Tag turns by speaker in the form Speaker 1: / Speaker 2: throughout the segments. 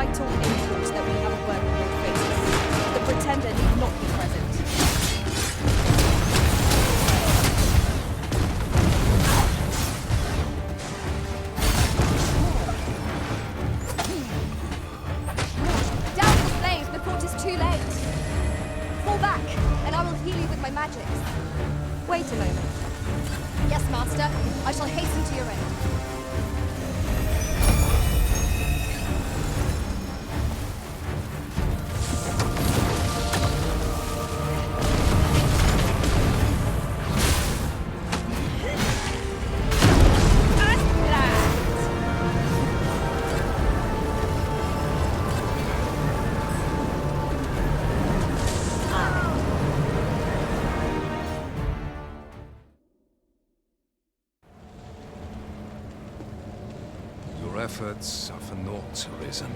Speaker 1: vital import that we have a word with your faces. The pretender need not be present. Down the flames before it is too late. Fall back, and I will heal you with my magic. Wait a moment. Yes, Master. I shall hasten to your aid.
Speaker 2: Your efforts are for naught, Arisen.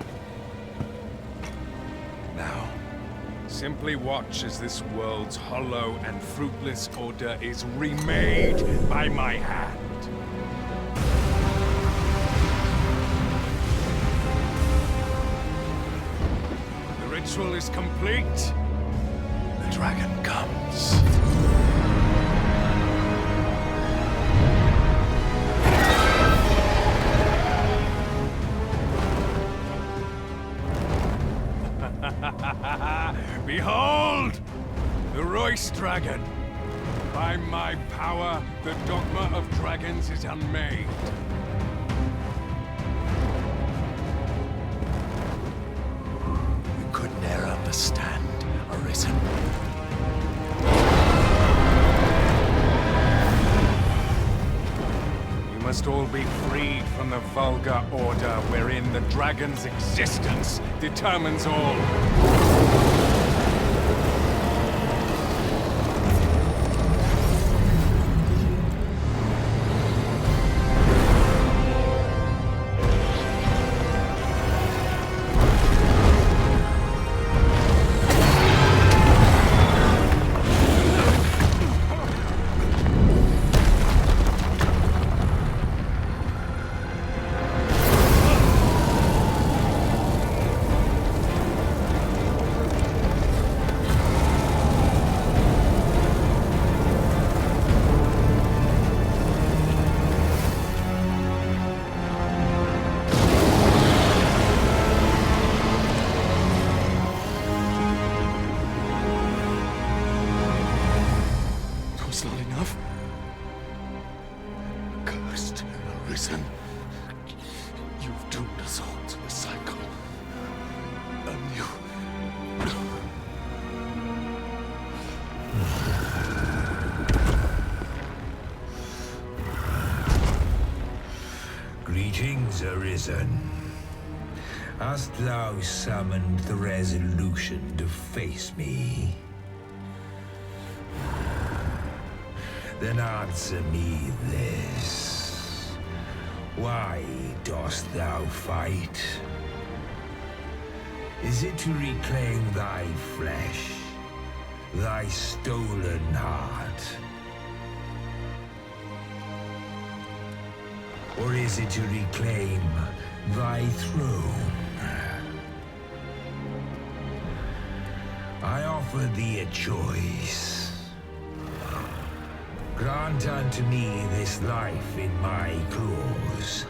Speaker 2: Now, simply watch as this world's hollow and fruitless order is remade by my hand. The ritual is complete. The dragon comes. Behold! The Royce Dragon! By my power, the Dogma of Dragons is unmade. You could ne'er understand, Arisen. You must all be freed from the vulgar order wherein the dragon's existence determines all. Not enough. Cursed Arisen. You've doomed us all to a cycle. And you...
Speaker 3: Greetings, Arisen. Hast thou summoned the resolution to face me? Then answer me this. Why dost thou fight? Is it to reclaim thy flesh, thy stolen heart? Or is it to reclaim thy throne? I offer thee a choice. Grant unto me this life in my claws,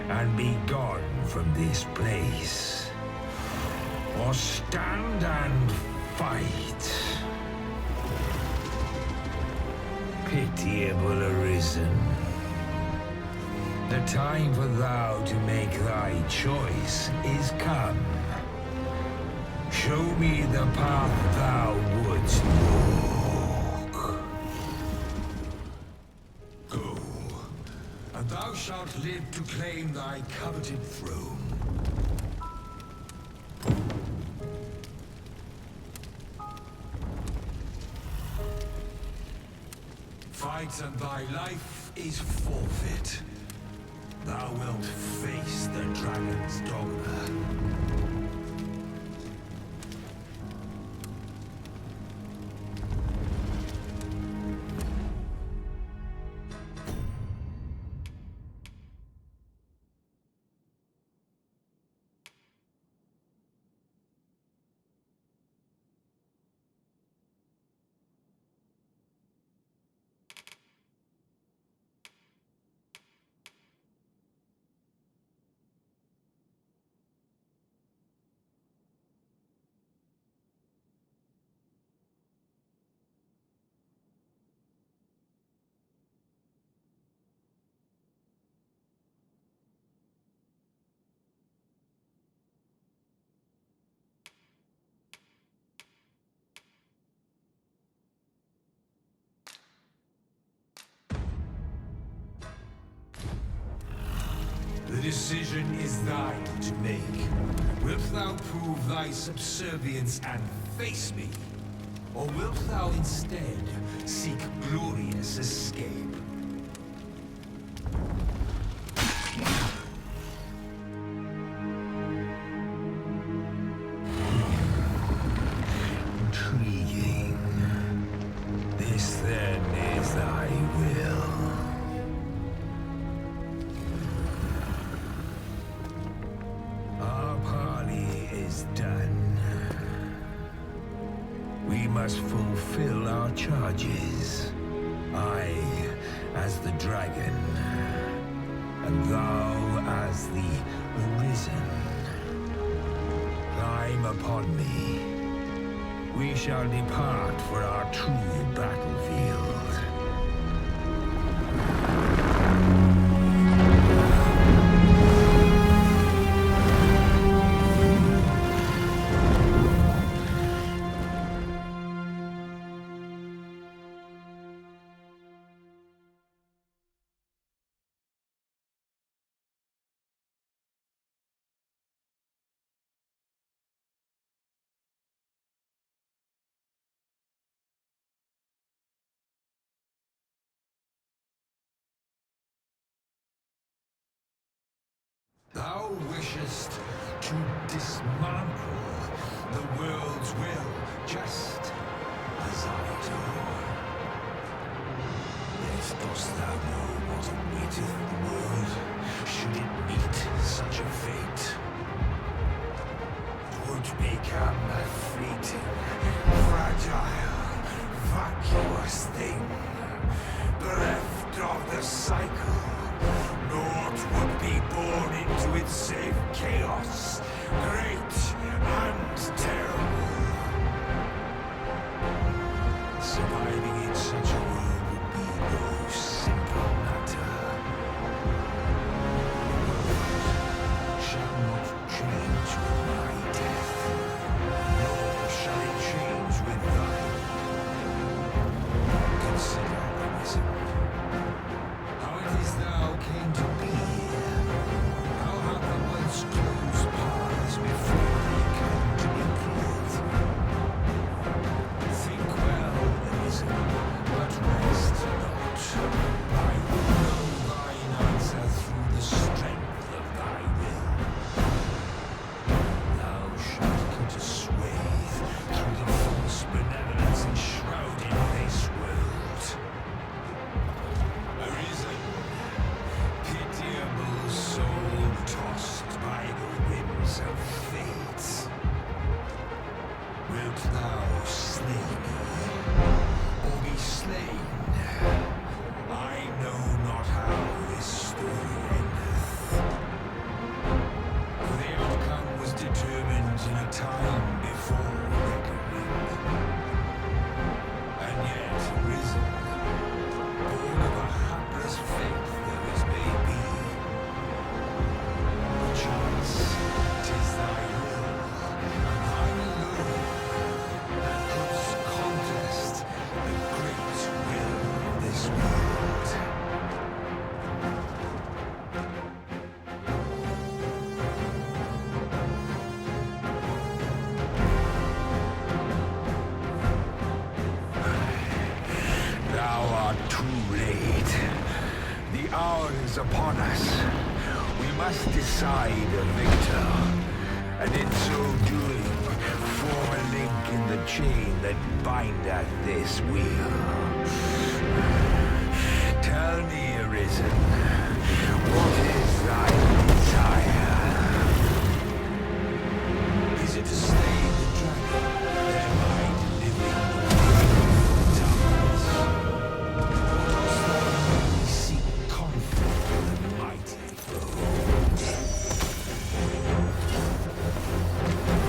Speaker 3: and be gone from this place. Or stand and fight. Pitiable Arisen. The time for thou to make thy choice is come. Show me the path thou wouldst walk. Go, and thou shalt live to claim thy coveted throne. Fight and thy life is forfeit. Thou wilt face the dragon's dogma. The decision is thine to make. Wilt thou prove thy subservience and face me? Or wilt thou instead seek glorious escape? Intriguing. This then is thy will. Our parley is done. We must fulfill our charges. I, as the dragon, and thou as the Arisen. Climb upon me. We shall depart for our true battlefield. Thou wishest to dismantle the world's will, just as I do. Yet dost thou know what awaiteth the world, should it meet such a fate? 'Twould become a fleeting, fragile, vacuous thing, bereft of the cycle. Naught would be born into its save chaos, great and terrible. Surviving in such a world would be no simple matter. The world shall not change with my death, nor shall it change with thine. Consider, Arisen, how it is thou came to be. How have the once closed paths before thee come to be clothed? Think well, Arisen, but rest not. I will know thine answer through the strength of thy will. Thou shalt cut a swathe through the false benevolence enshrouding this world. Arisen, pitiable soul tossed by the winds of fate. Wilt thou slay me, or be slain? I know not how this story endeth. For the outcome was determined in a time before reckoning. And yet, Arisen, born of a hapless faith there is may be. Perchance, 'tis thy will, and thine alone, that puts contest the great will of this world. Thou art too late. The hour is upon us. We must decide a victor, and in so doing, form a link in the chain that bindeth this wheel. Tell me, Arisen, what is thy desire? Is it to slay the dragon, thereby delivering the world from darkness? Or dost thou only seek conflict with a mighty foe?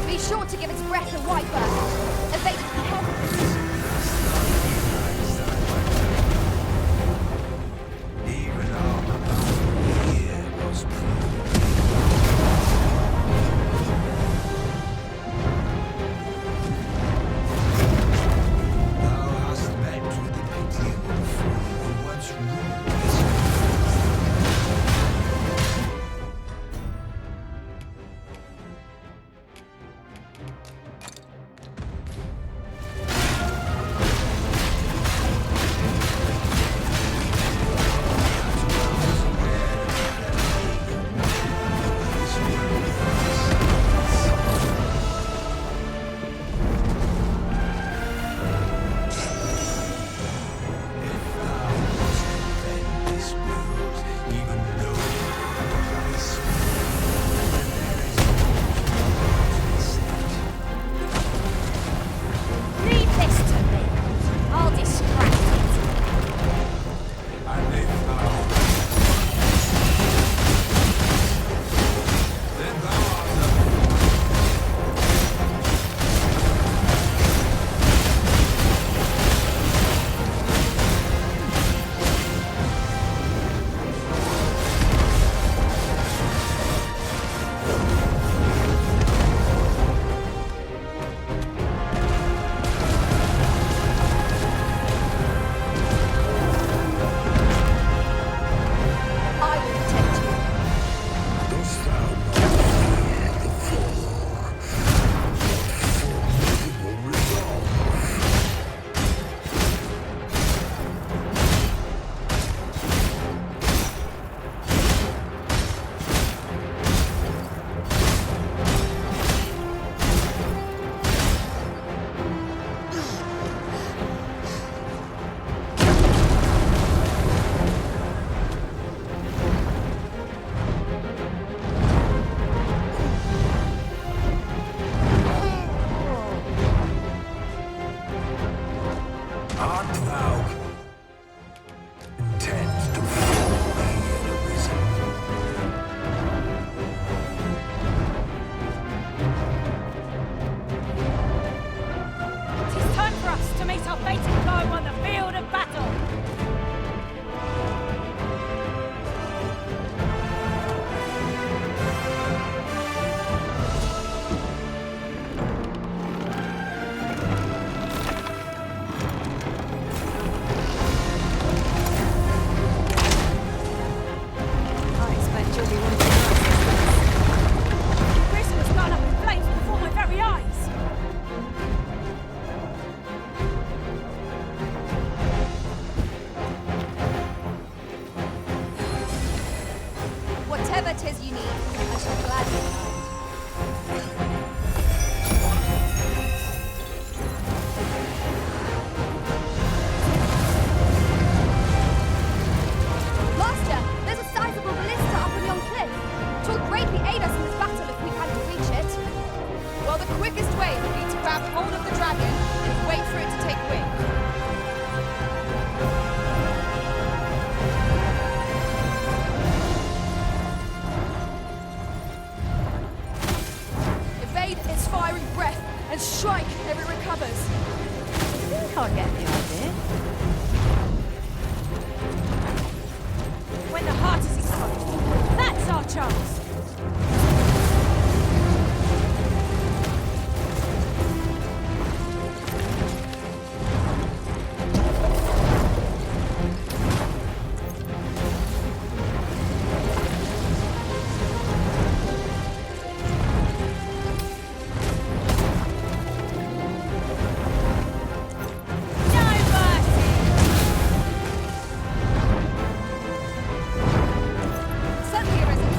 Speaker 1: Be sure to give its breath a wide berth. Evade it from heaven.
Speaker 3: Even our here was proved. Thou hast met with the pitiable fool who once ruled this earth.
Speaker 4: You'll be wanting my assistance. Prison was gone up in flames before my very eyes.
Speaker 1: Whatever 'tis you need, I shall gladly provide. Master, there's a sizable ballista up on yon cliff. 'Twill greatly aid us in this battle if we can to reach it. Well, the quickest way would be to grab hold of the dragon and wait for it to take wing. Evade its fiery breath and strike if it recovers.
Speaker 4: I think I'll get the idea. When the heart is exposed, that's our chance.
Speaker 1: Certainly, Arisen.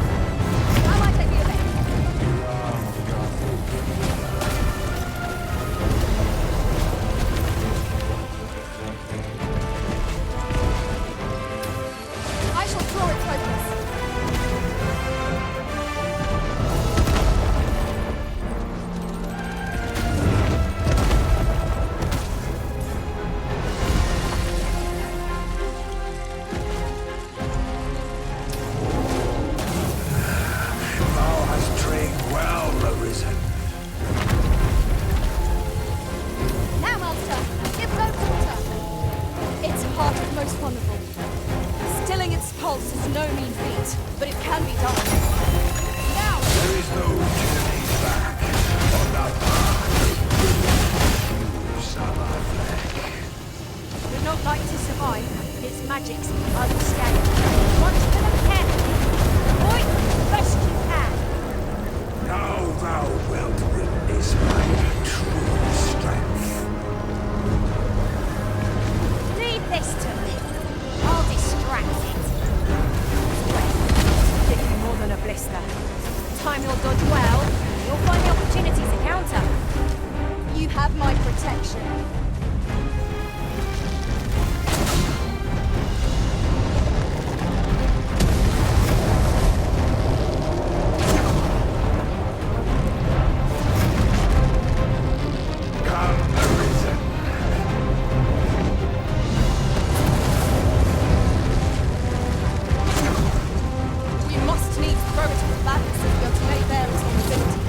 Speaker 1: How might I be of aid? I shall draw its focus.
Speaker 3: Thou hast trained well, Arisen.
Speaker 1: Now, Master, give no quarter. Its heart is most vulnerable. Stilling its pulse is no mean feat, but it can be done. Now!
Speaker 3: There is no turning back on the path. You Salafleck.
Speaker 4: Would not like to survive. Its magics are the scale. Watch for them carefully. Avoid them the best you can.
Speaker 3: Now thou wilt witness my true strength.
Speaker 4: Leave this to me. I'll distract it. Well, little more than a blister. Time you'll dodge well, you'll find the opportunity to counter.
Speaker 1: You have my protection.
Speaker 3: Come, Arisen.
Speaker 1: We must needs throw it to the balance if we are to lay bare its vulnerability.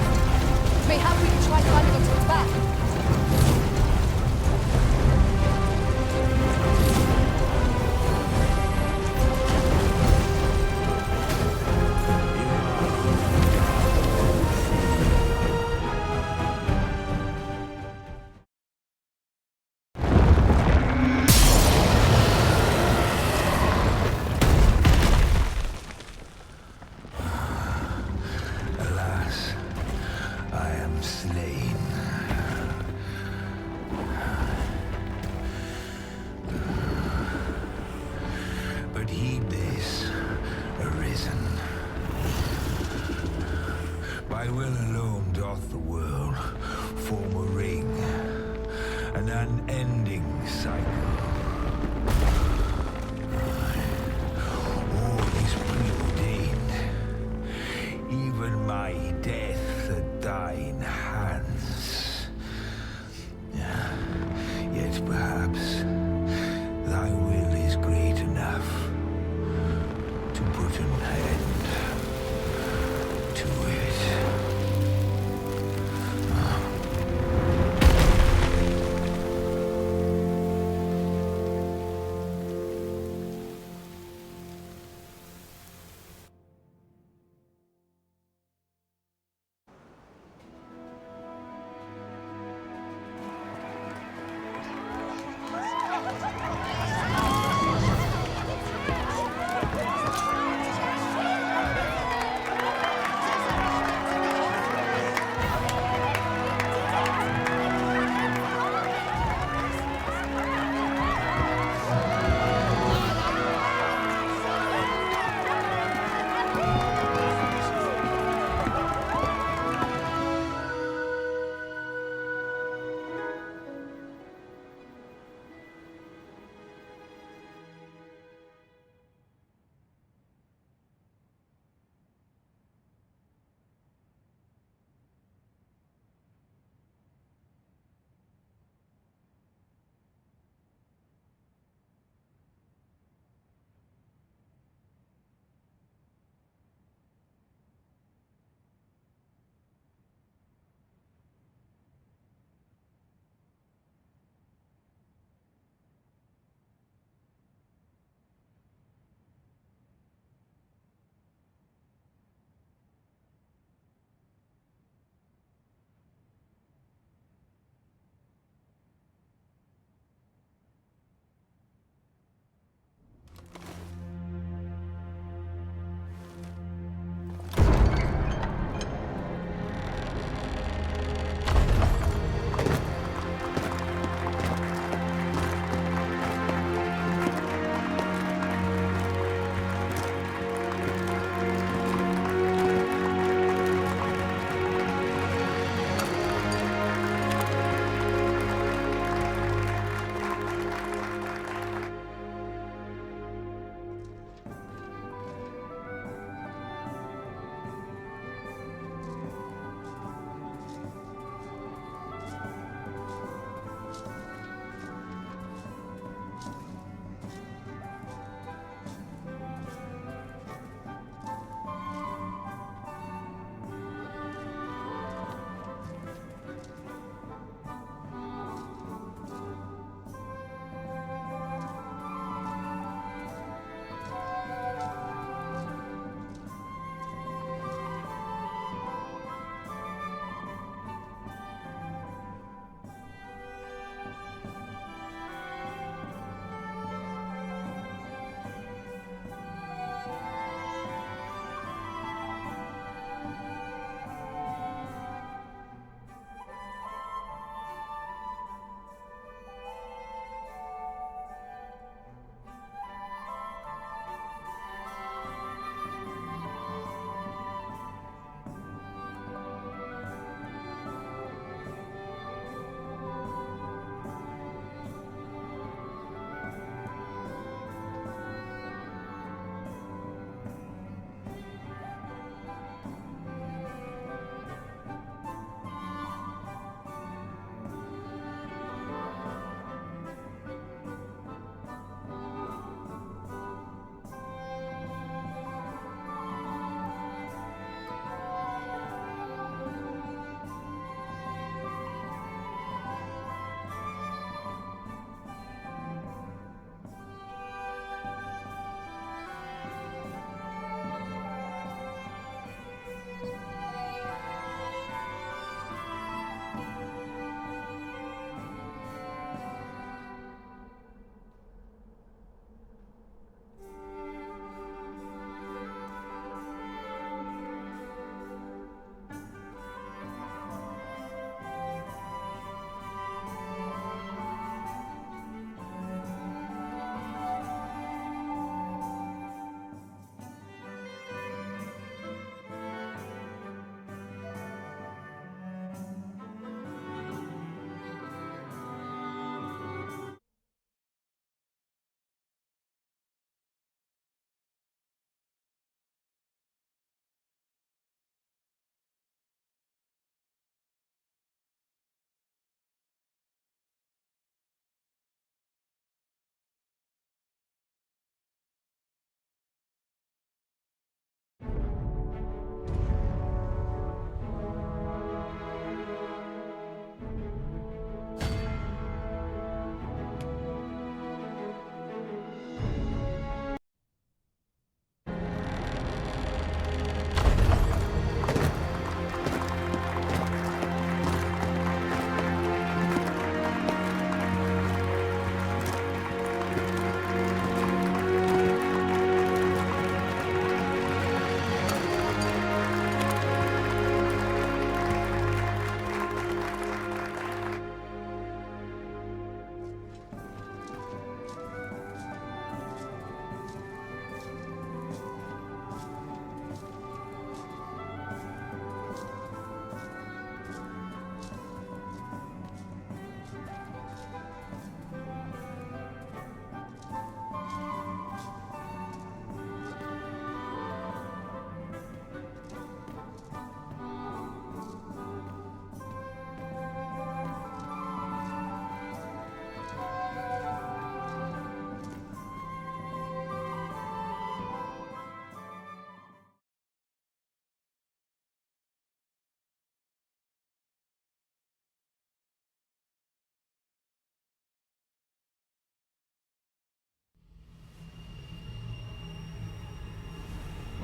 Speaker 1: Mayhap we can try climbing onto its back.
Speaker 3: Alas, I am slain. But heed this, Arisen. By will alone doth the world form a ring, an unending cycle. All is preordained. Even my death at thine hands. Yet perhaps thy will is great enough to put an end to it.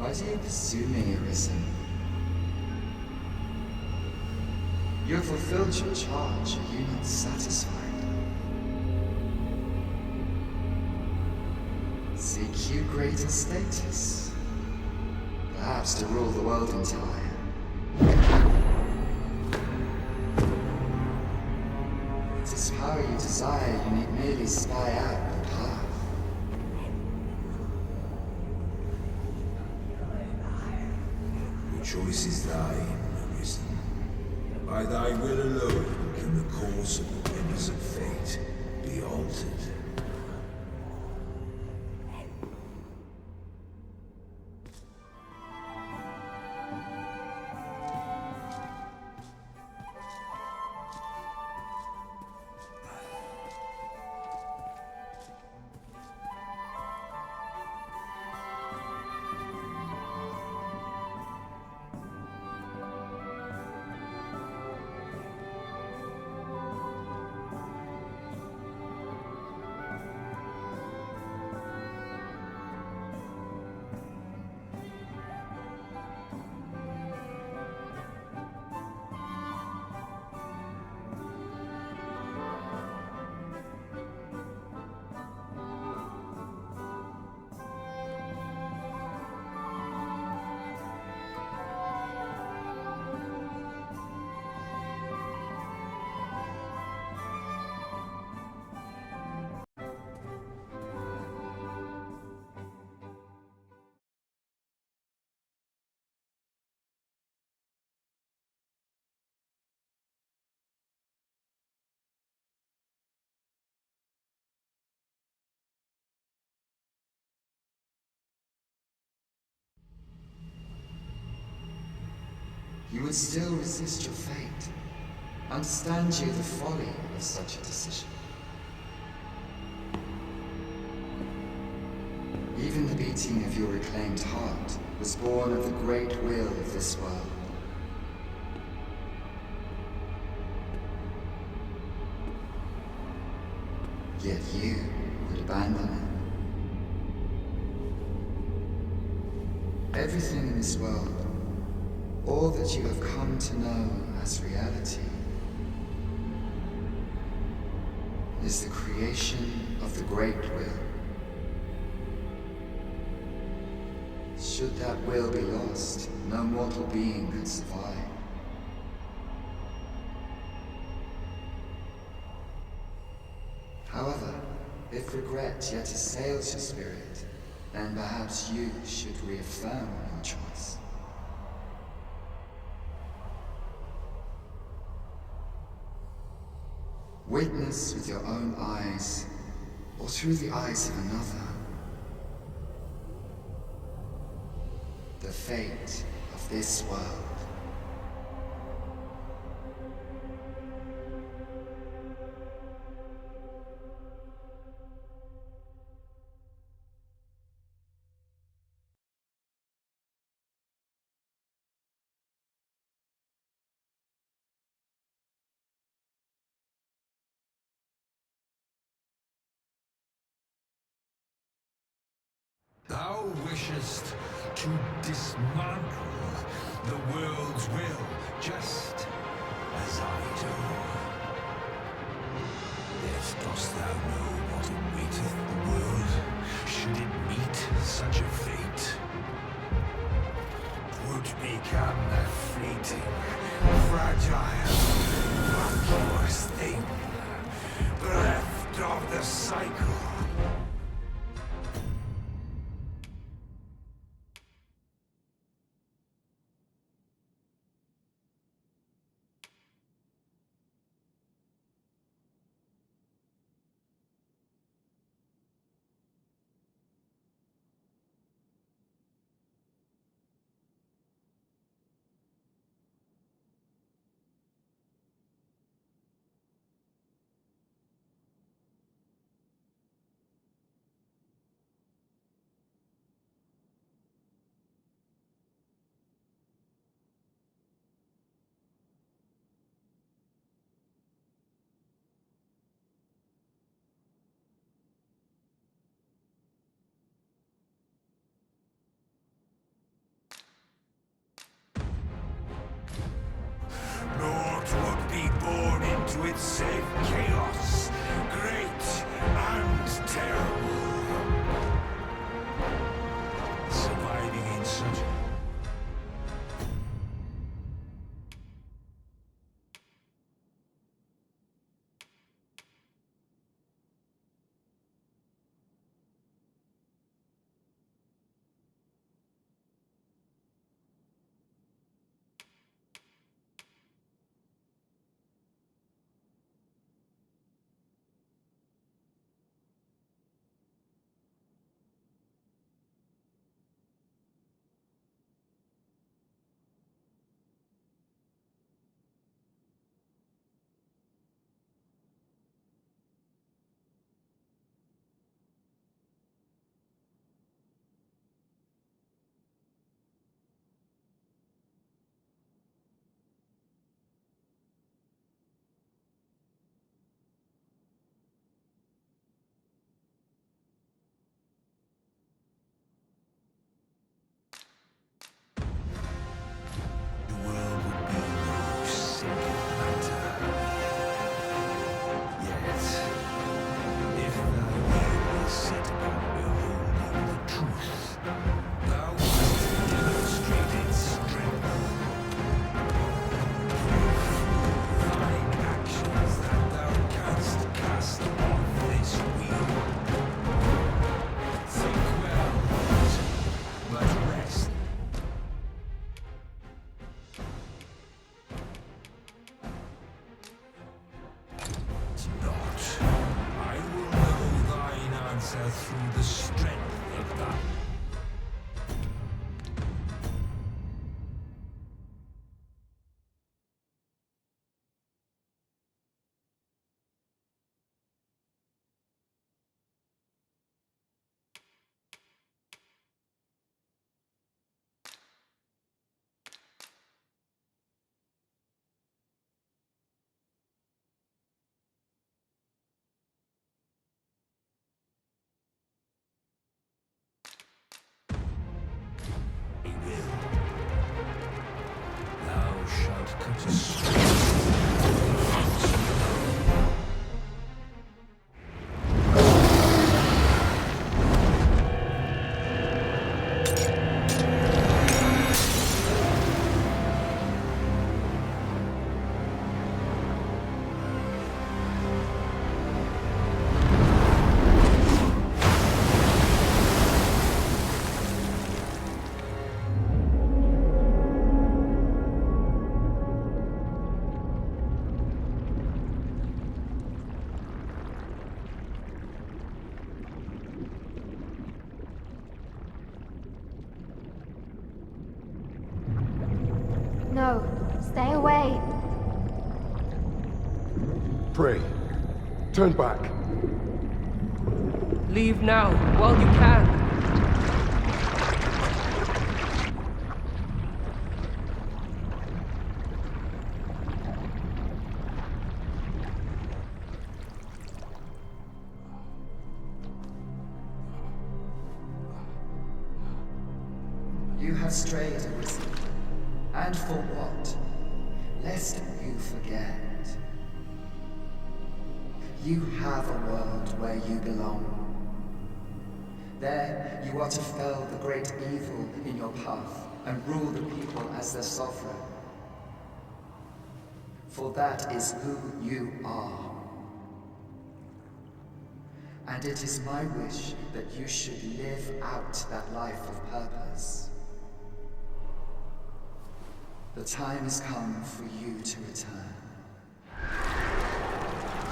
Speaker 5: Why do you pursue me, Arisen? You have fulfilled your charge, are you not satisfied? Seek you greater status? Perhaps to rule the world entire? It is power you desire, you need merely spy out the path.
Speaker 3: The choice is thine, Arisen. By thy will alone can the course of the winds of fate be altered.
Speaker 5: You would still resist your fate. Understand you the folly of such a decision. Even the beating of your reclaimed heart was born of the great will of this world. Yet you would abandon it. Everything in this world, all that you have come to know as reality, is the creation of the Great Will. Should that will be lost, no mortal being could survive. However, if regret yet assails your spirit, then perhaps you should reaffirm your choice. Witness with your own eyes, or through the eyes of another, the fate of this world.
Speaker 3: Thou wishest to dismantle the world's will, just as I do. Yet dost thou know what awaiteth the world, should it meet such a fate? 'Twould become a fleeting, fragile, vacuous thing, bereft of the cycle. with save chaos, great and terrible. Surviving in such through the strength of that.
Speaker 1: No, stay away.
Speaker 6: Pray. Turn back.
Speaker 7: Leave now, while you can.
Speaker 5: You have strayed, Arisen. And for what? Lest you forget. You have a world where you belong. There, you are to fell the great evil in your path and rule the people as their sovereign. For that is who you are. And it is my wish that you should live out that life of purpose. The time has come for you to return.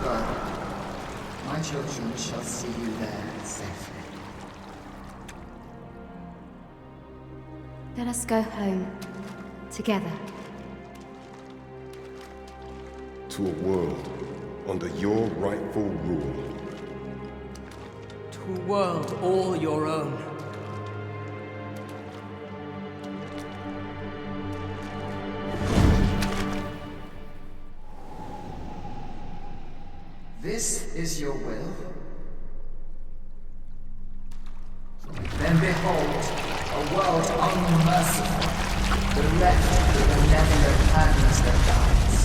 Speaker 5: Go. My children shall see you there safely.
Speaker 1: Let us go home. Together.
Speaker 6: To a world under your rightful rule.
Speaker 7: To a world all your own.
Speaker 5: This is your will? Then behold, a world unmerciful, bereft of the benevolent hands that guides.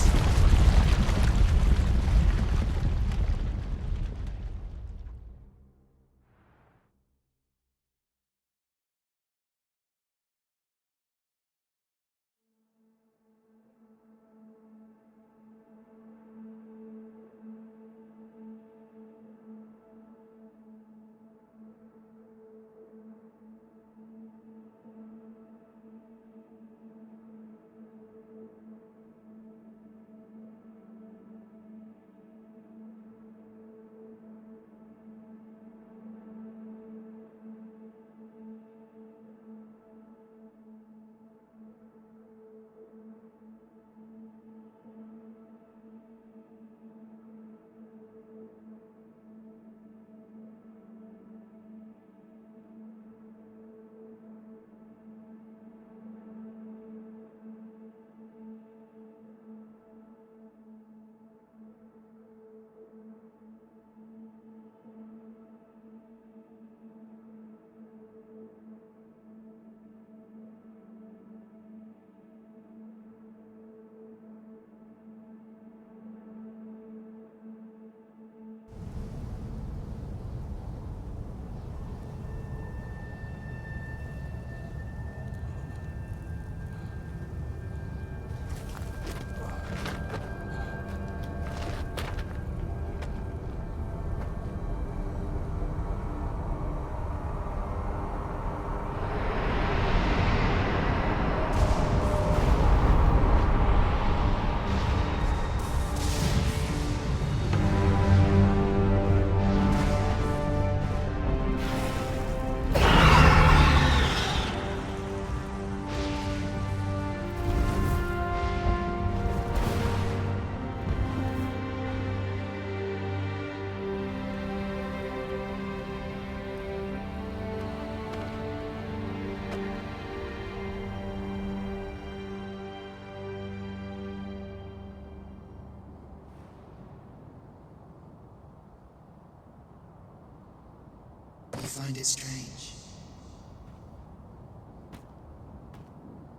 Speaker 5: You find it strange.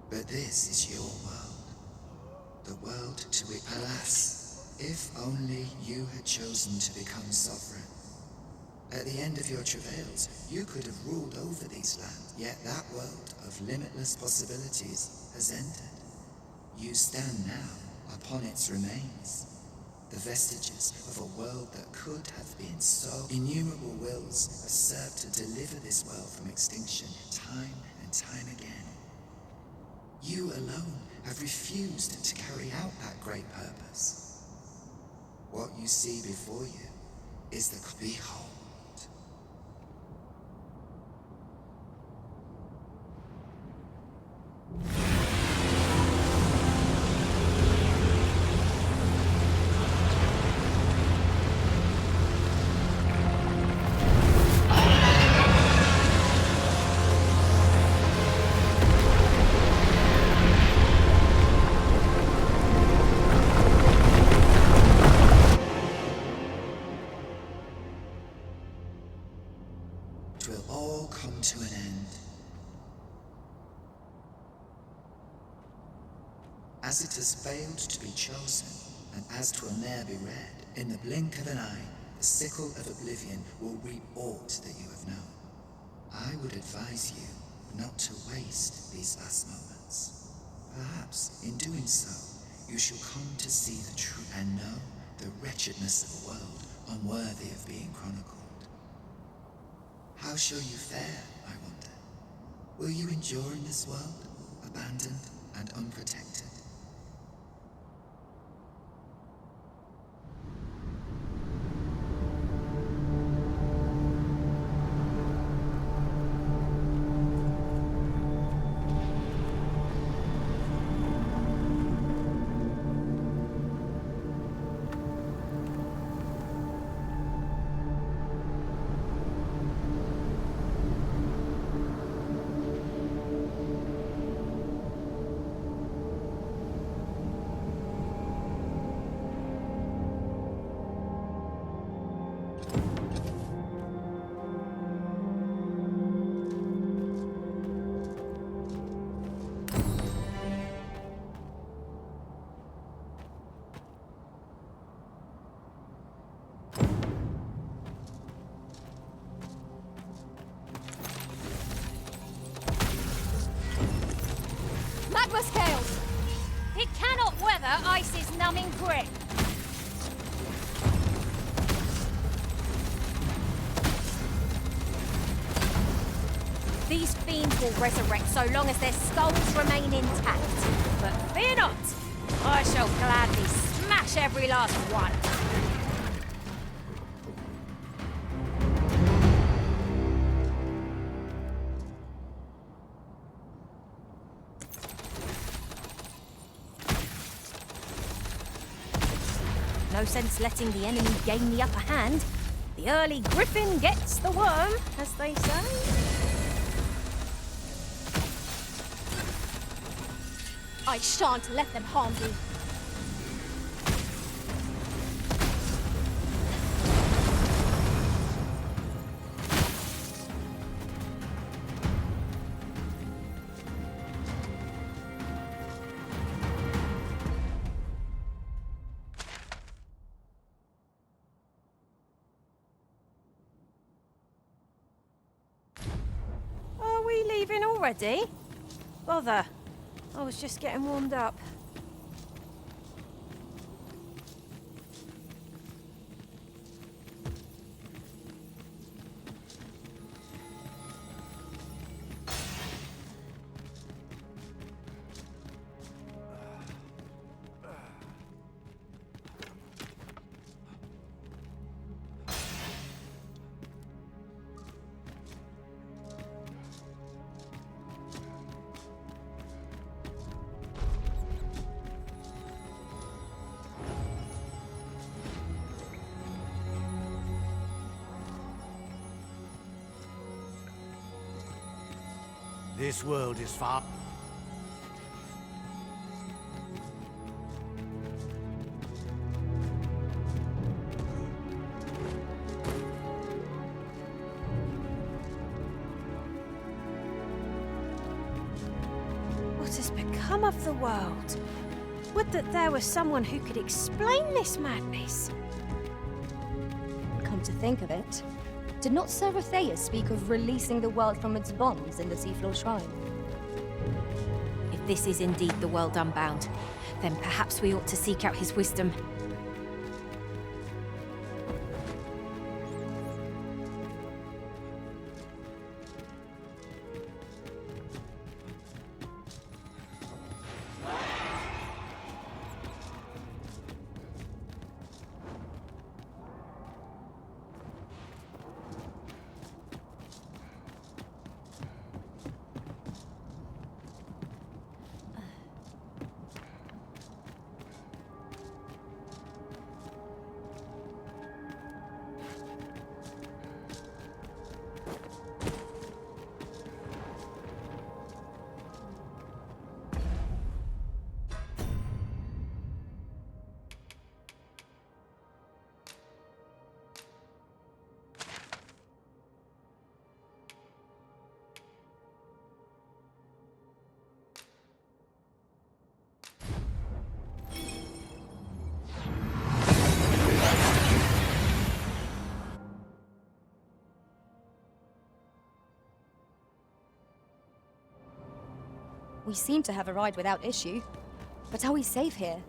Speaker 5: But this is your world. The world to which, alas, if only you had chosen to become sovereign. At the end of your travails, you could have ruled over these lands, yet that world of limitless possibilities has ended. You stand now upon its remains, the vestiges of a world that could have been so. Innumerable wills have served to deliver this world from extinction time and time again. You alone have refused to carry out that great purpose. What you see before you is the behold. It will all come to an end. As it has failed to be chosen, and as 'twill ne'er be read, in the blink of an eye, the sickle of oblivion will reap aught that you have known. I would advise you not to waste these last moments. Perhaps, in doing so, you shall come to see the truth and know the wretchedness of a world unworthy of being chronicled. How shall you fare, I wonder? Will you endure in this world, abandoned and unprotected?
Speaker 1: Magma scales!
Speaker 4: It cannot weather ice's numbing grip. These fiends will resurrect so long as their skulls remain intact. But fear not, I shall gladly smash every last one. No sense letting the enemy gain the upper hand. The early griffin gets the worm, as they say.
Speaker 1: I shan't let them harm you.
Speaker 4: Are we leaving already? Bother. I was just getting warmed up.
Speaker 8: This world is far.
Speaker 4: come of the world? Would that there was someone who could explain this madness.
Speaker 1: Come to think of it, did not Sir Rotheus speak of releasing the world from its bonds in the Seafloor Shrine?
Speaker 4: If this is indeed the world unbound, then perhaps we ought to seek out his wisdom.
Speaker 1: We seem to have arrived without issue. But are we safe here?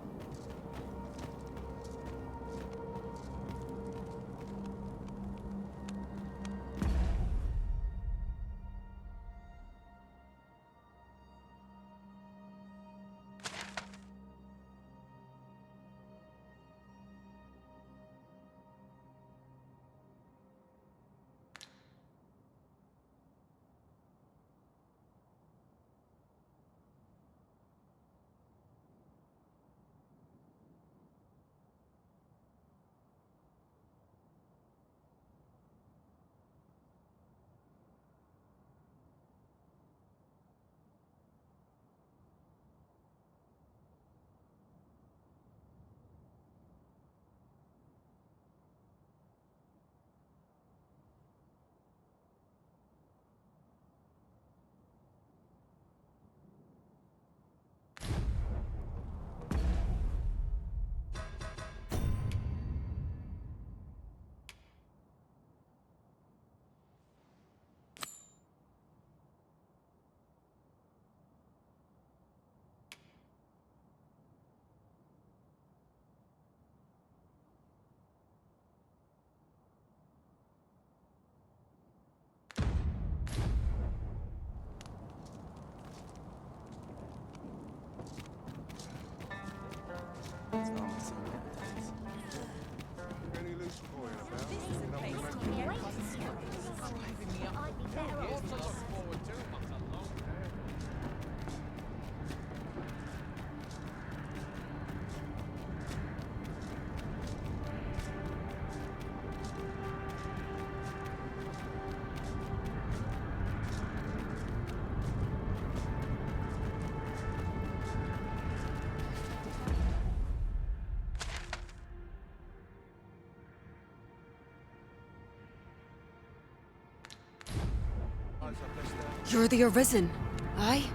Speaker 7: You're the Arisen, aye?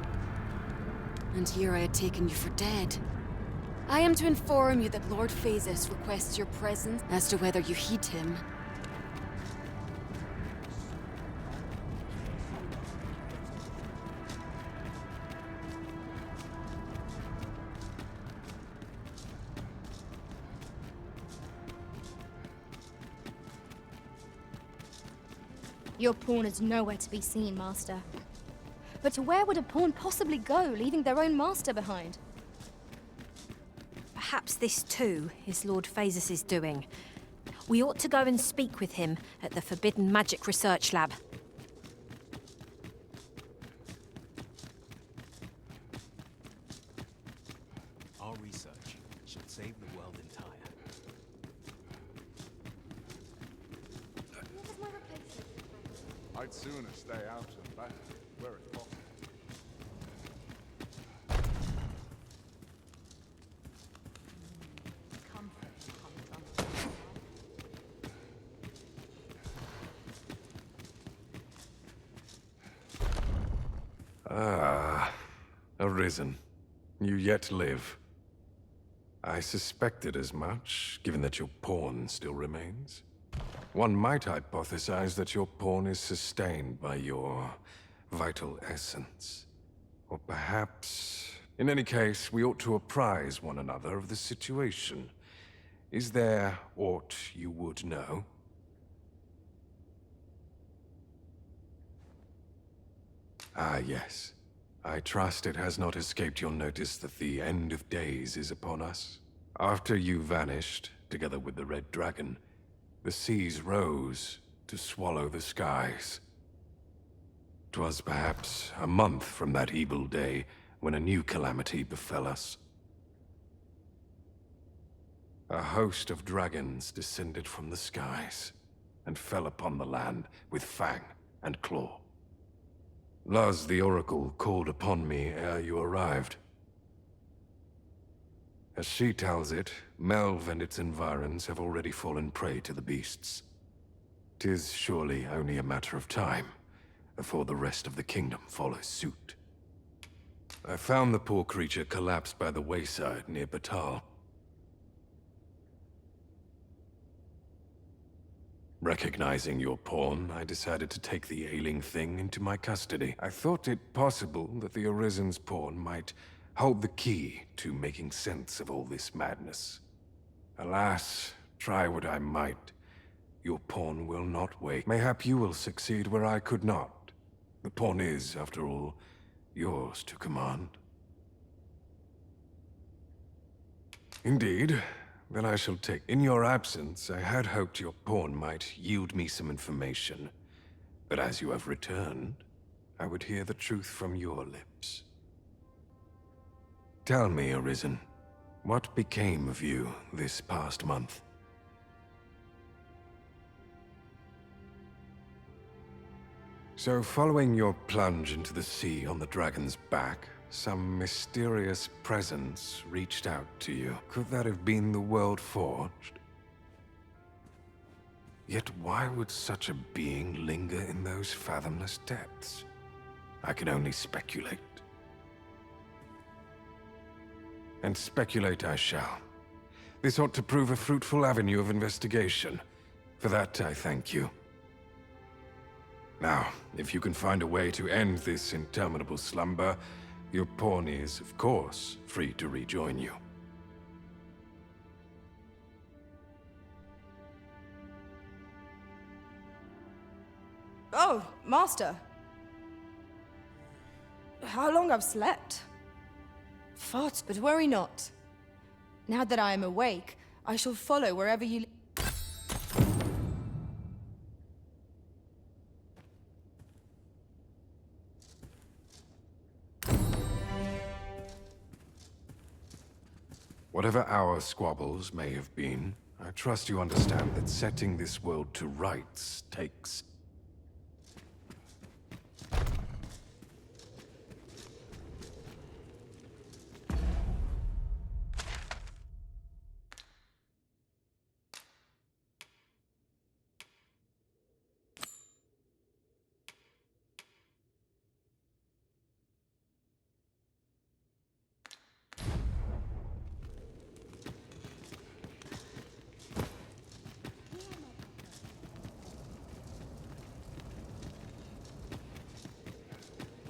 Speaker 7: And here I had taken you for dead. I am to inform you that Lord Phaesus requests your presence. As to whether you heed him,
Speaker 1: Your pawn is nowhere to be seen, Master. But where would a pawn possibly go, leaving their own master behind?
Speaker 4: Perhaps this too is Lord Phaesus' doing. We ought to go and speak with him at the Forbidden Magic Research Lab.
Speaker 9: Our research should save the world entire.
Speaker 2: I'd sooner stay out and back, where it's possible.
Speaker 10: Ah, Arisen.
Speaker 2: You yet live. I suspected as much, given that your pawn still remains. One might hypothesize that your pawn is sustained by your vital essence. Or perhaps... In any case, we ought to apprise one another of the situation. Is there aught you would know? Ah, yes. I trust it has not escaped your notice that the end of days is upon us. After you vanished, together with the Red Dragon, the seas rose to swallow the skies. 'Twas perhaps a month from that evil day when a new calamity befell us. A host of dragons descended from the skies and fell upon the land with fang and claw. Luz the Oracle called upon me ere you arrived. As she tells it, Melve and its environs have already fallen prey to the beasts. 'Tis surely only a matter of time before the rest of the kingdom follows suit. I found the poor creature collapsed by the wayside near Batal. Recognizing your pawn, I decided to take the ailing thing into my custody. I thought it possible that the Arisen's pawn might hold the key to making sense of all this madness. Alas, try what I might, your pawn will not wake. Mayhap you will succeed where I could not. The pawn is, after all, yours to command. Indeed. Then I shall take. In your absence, I had hoped your pawn might yield me some information. But as you have returned, I would hear the truth from your lips. Tell me, Arisen, what became of you this past month? So, following your plunge into the sea on the dragon's back, some mysterious presence reached out to you. Could that have been the World Forged? Yet why would such a being linger in those fathomless depths? I can only speculate. And speculate I shall. This ought to prove a fruitful avenue of investigation. For that, I thank you. Now, if you can find a way to end this interminable slumber, your pawn is, of course, free to rejoin you.
Speaker 10: Oh, Master. How long I've slept? Fart, but worry not. Now that I am awake, I shall follow wherever you lead.
Speaker 2: Whatever our squabbles may have been, I trust you understand that setting this world to rights takes...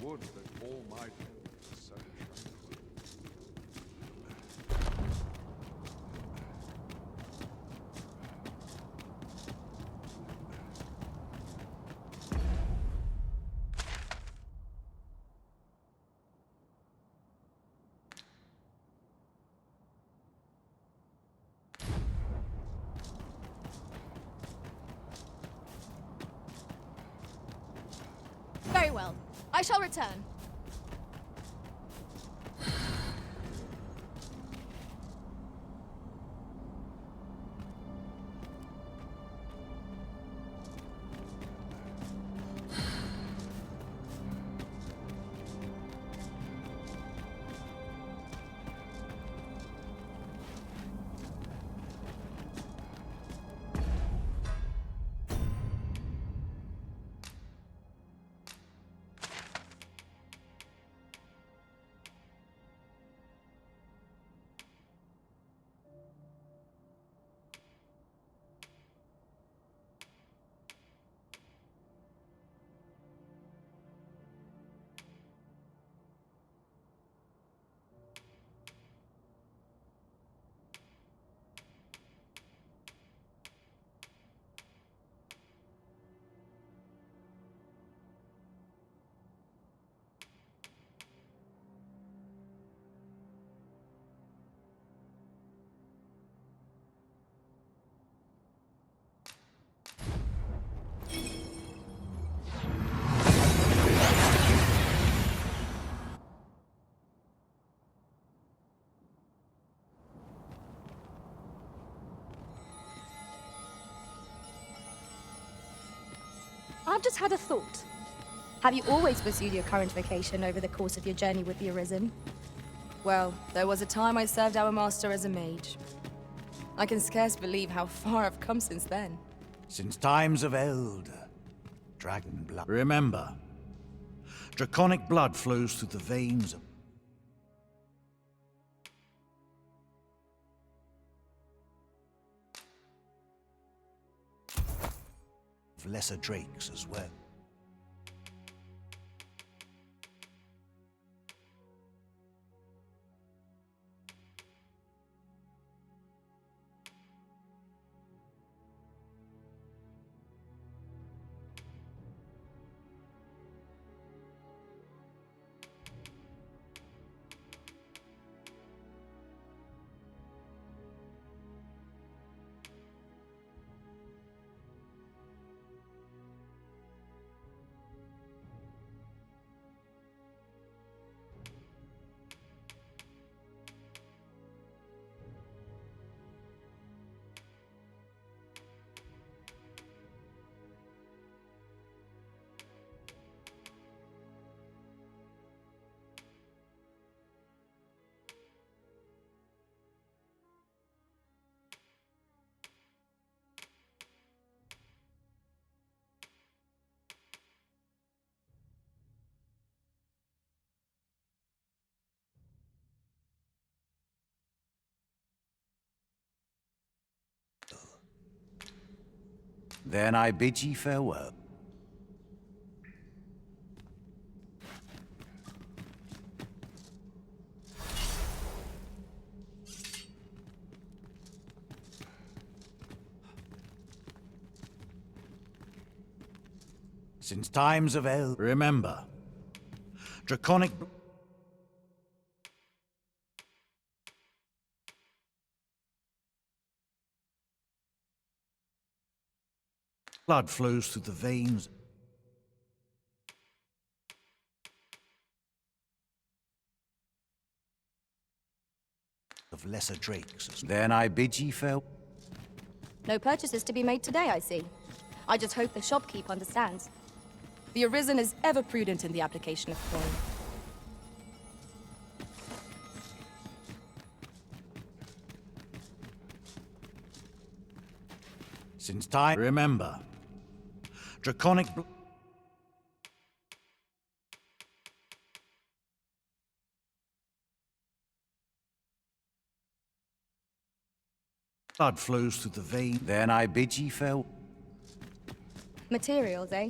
Speaker 2: Would that all my tales were so tranquil.
Speaker 1: Very well. I shall return. I've just had a thought. Have you always pursued your current vocation over the course of your journey with the Arisen?
Speaker 10: Well, there was a time I served our master as a mage. I can scarce believe how far I've come since then.
Speaker 8: Since times of eld, dragon blood. Remember, draconic blood flows through the veins of lesser drakes as well. Then I bid ye farewell. Since times of eld, remember, draconic blood flows through the veins of lesser drakes. Then I bid ye farewell.
Speaker 1: No purchases to be made today, I see. I just hope the shopkeep understands.
Speaker 10: The Arisen is ever prudent in the application of coin.
Speaker 8: Since time, remember, draconic blood flows through the vein. Then I bid ye farewell.
Speaker 1: Materials, eh?